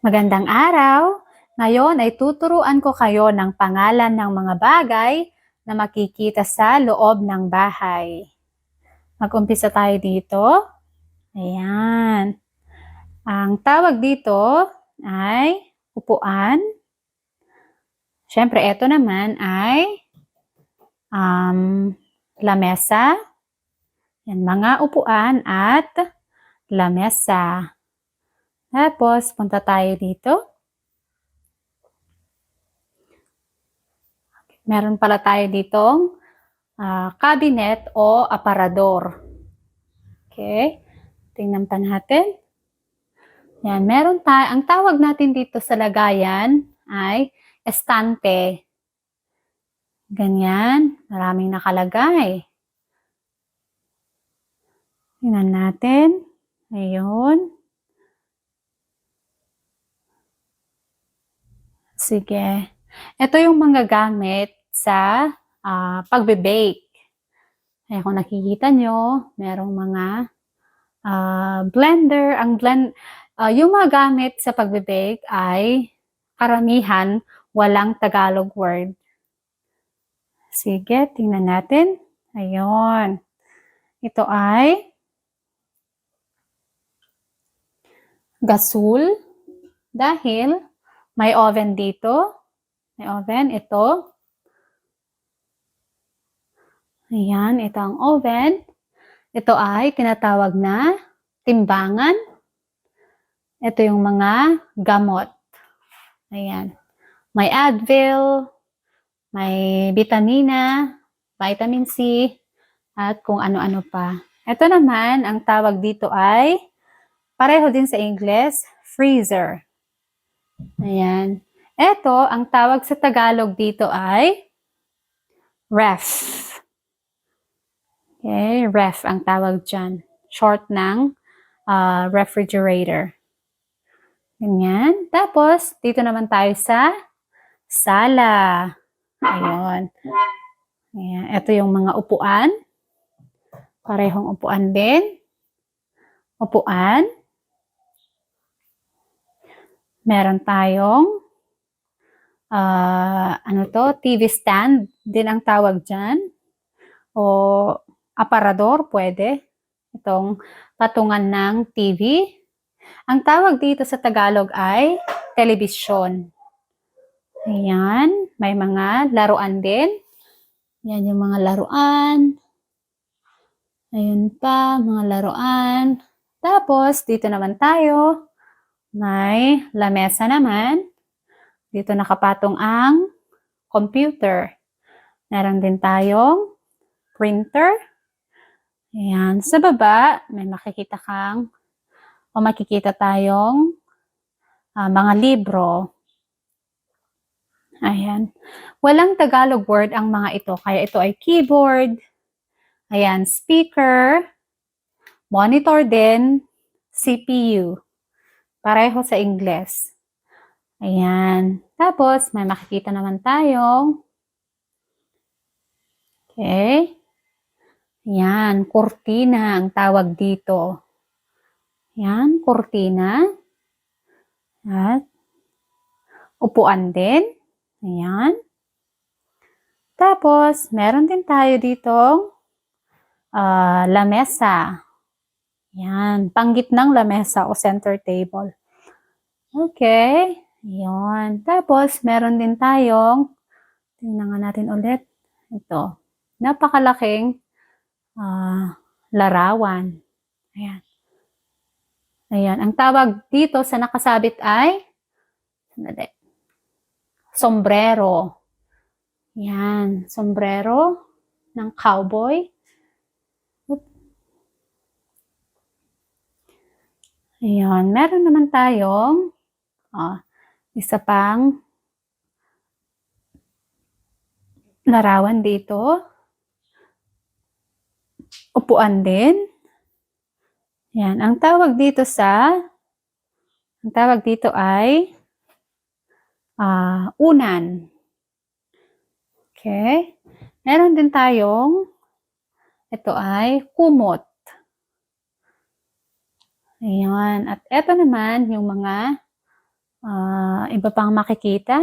Magandang araw! Ngayon ay tuturuan ko kayo ng pangalan ng mga bagay na makikita sa loob ng bahay. Mag-umpisa tayo dito. Ayan. Ang tawag dito ay upuan. Siyempre, ito naman ay lamesa. Yan, mga upuan at lamesa. Tapos, punta tayo dito. Meron pala tayo ditong cabinet o aparador. Okay, tingnan pa natin. Yan, meron tayo, ang tawag natin dito sa lagayan ay estante. Ganyan, maraming nakalagay. Tingnan natin. Ayun. Sige. Ito yung mga gamit sa pagbe-bake. Kaya kung nakikita nyo, merong mga blender. Yung mga gamit sa pagbe-bake ay karamihan walang Tagalog word. Sige, tingnan natin. Ayun. Ito ay gasol dahil may oven dito. May oven, ito. Ayan, ito ang oven. Ito ay tinatawag na timbangan. Ito yung mga gamot. Ayan. May Advil, may vitamina, vitamin C, at kung ano-ano pa. Ito naman, ang tawag dito ay, pareho din sa English, freezer. Ayan. Ito, ang tawag sa Tagalog dito ay ref. Okay, ref ang tawag dyan. Short ng refrigerator. Ganyan. Tapos, dito naman tayo sa sala. Ayun. Ayan. Ito yung mga upuan. Parehong upuan din. Upuan. Meron tayong TV stand din ang tawag dyan. O aparador, pwede. Itong patungan ng TV. Ang tawag dito sa Tagalog ay telebisyon. Ayan, may mga laruan din. Yan yung mga laruan. Ayun pa, mga laruan. Tapos, dito naman tayo. May lamesa naman. Dito nakapatong ang computer. Meron din tayong printer. Ayan, sa baba, may makikita tayong mga libro. Ayan. Walang Tagalog word ang mga ito. Kaya ito ay keyboard. Ayan, speaker. Monitor din. CPU. Pareho sa English. Ayan. Tapos, may makikita naman tayong ayan, kurtina ang tawag dito. Ayan, kurtina. At upuan din. Ayan. Tapos, meron din tayo ditong lamesa. Ayan, panggitnang lamesa o center table. Okay. Ayan. Tapos, meron din tayong, tingnan nga natin ulit. Ito. Napakalaking larawan. Ayan. Ayan. Ang tawag dito sa nakasabit ay sombrero. Ayan. Sombrero ng cowboy. Ayan. Meron naman tayong isa pang larawan dito. Upuan din. Yan. Ang tawag dito ay unan. Okay. Meron din tayong, ito ay kumot. Ayan. At ito naman yung mga Iba pang makikita.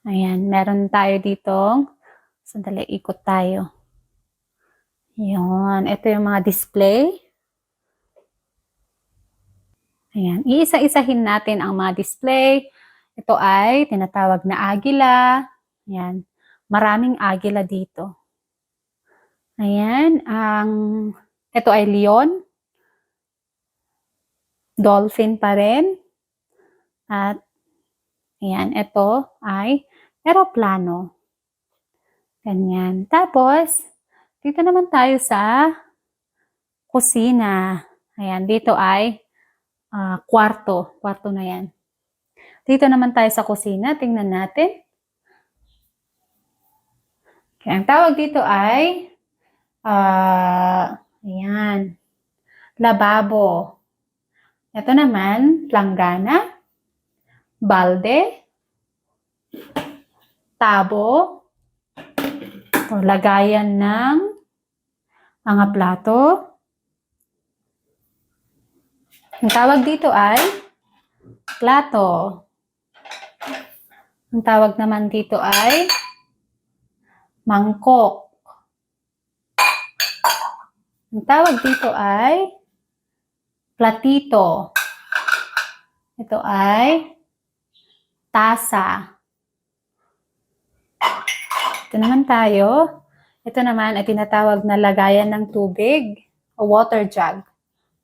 Ayan, meron tayo ditong, sandali, ikot tayo. Ayan, ito yung mga display. Ayan, iisa-isahin natin ang mga display. Ito ay tinatawag na agila. Ayan, maraming agila dito. Ayan, ito ay leon. Dolphin pa rin. At ayan, ito ay eroplano. Ganyan. Tapos, dito naman tayo sa kusina. Ayan, dito ay kwarto. Kwarto na yan. Dito naman tayo sa kusina. Tingnan natin. Okay, ang tawag dito ay ayan, lababo. Ito naman, planggana, balde, tabo, lagayan ng mga plato. Ang tawag dito ay plato. Ang tawag naman dito ay mangkok. Ang tawag dito ay platito. Ito ay tasa. Ito naman tayo. Ito naman ay tinatawag na lagayan ng tubig o water jug.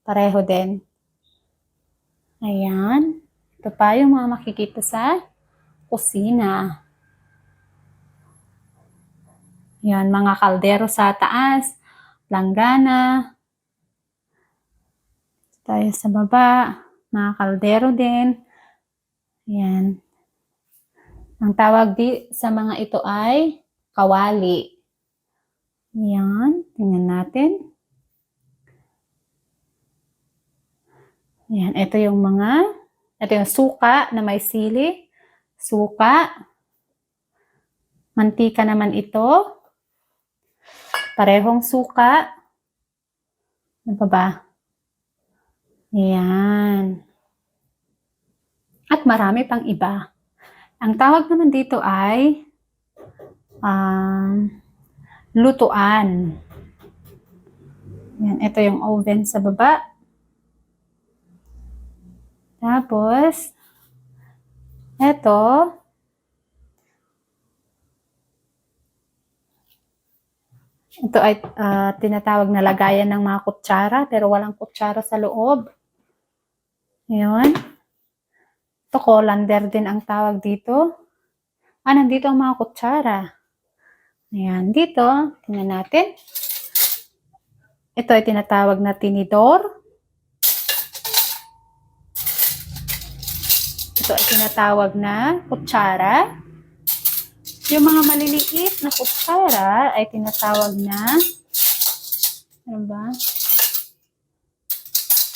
Pareho din. Ayan. Ito pa yung mga makikita sa kusina. Ayan, mga kaldero sa taas, planggana. Tayo sa baba, mga kaldero din. Ayan. Ang tawag sa mga ito ay kawali. Ayan, tingnan natin. Ayan, ito yung suka na may sili. Suka. Mantika naman ito. Parehong suka. Ano pa ba? Ayan. At marami pang iba. Ang tawag naman dito ay lutuan. Ayan, ito yung oven sa baba. Tapos, ito ay tinatawag na lagayan ng mga kutsara, pero walang kutsara sa loob. Ayan. Ito, colander din ang tawag dito. Nandito ang mga kutsara. Ayan, dito, tingnan natin. Ito ay tinatawag na tinidor. Ito ay tinatawag na kutsara. Yung mga maliliit na kutsara ay tinatawag na, ano ba?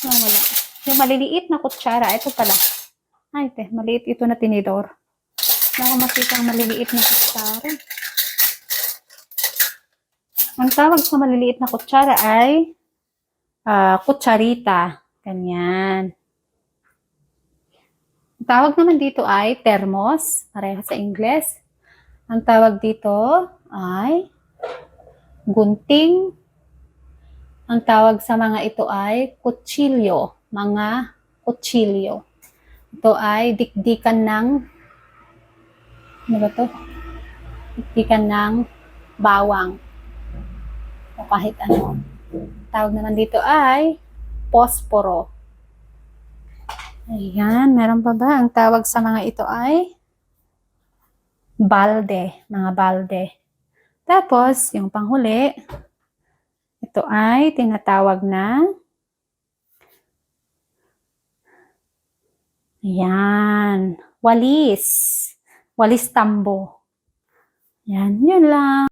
Wala. Yung maliliit na kutsara, ito pala. Maliit ito na tinidor. Wala ko makita ang maliliit na kutsara. Ang tawag sa maliliit na kutsara ay kutsarita. Ganyan. Ang tawag naman dito ay thermos. Pareha sa Ingles. Ang tawag dito ay gunting. Ang tawag sa mga ito ay kutsilyo. Mga kutsilyo. Ito ay dikdikan ng, ano ba ito? Dikdikan ng bawang. O kahit ano. Tawag naman dito ay posporo. Ayan, meron pa ba? Ang tawag sa mga ito ay balde, mga balde. Tapos, yung panghuli, ito ay tinatawag na, ayan, walis. Walis tambo. Ayan, yun lang.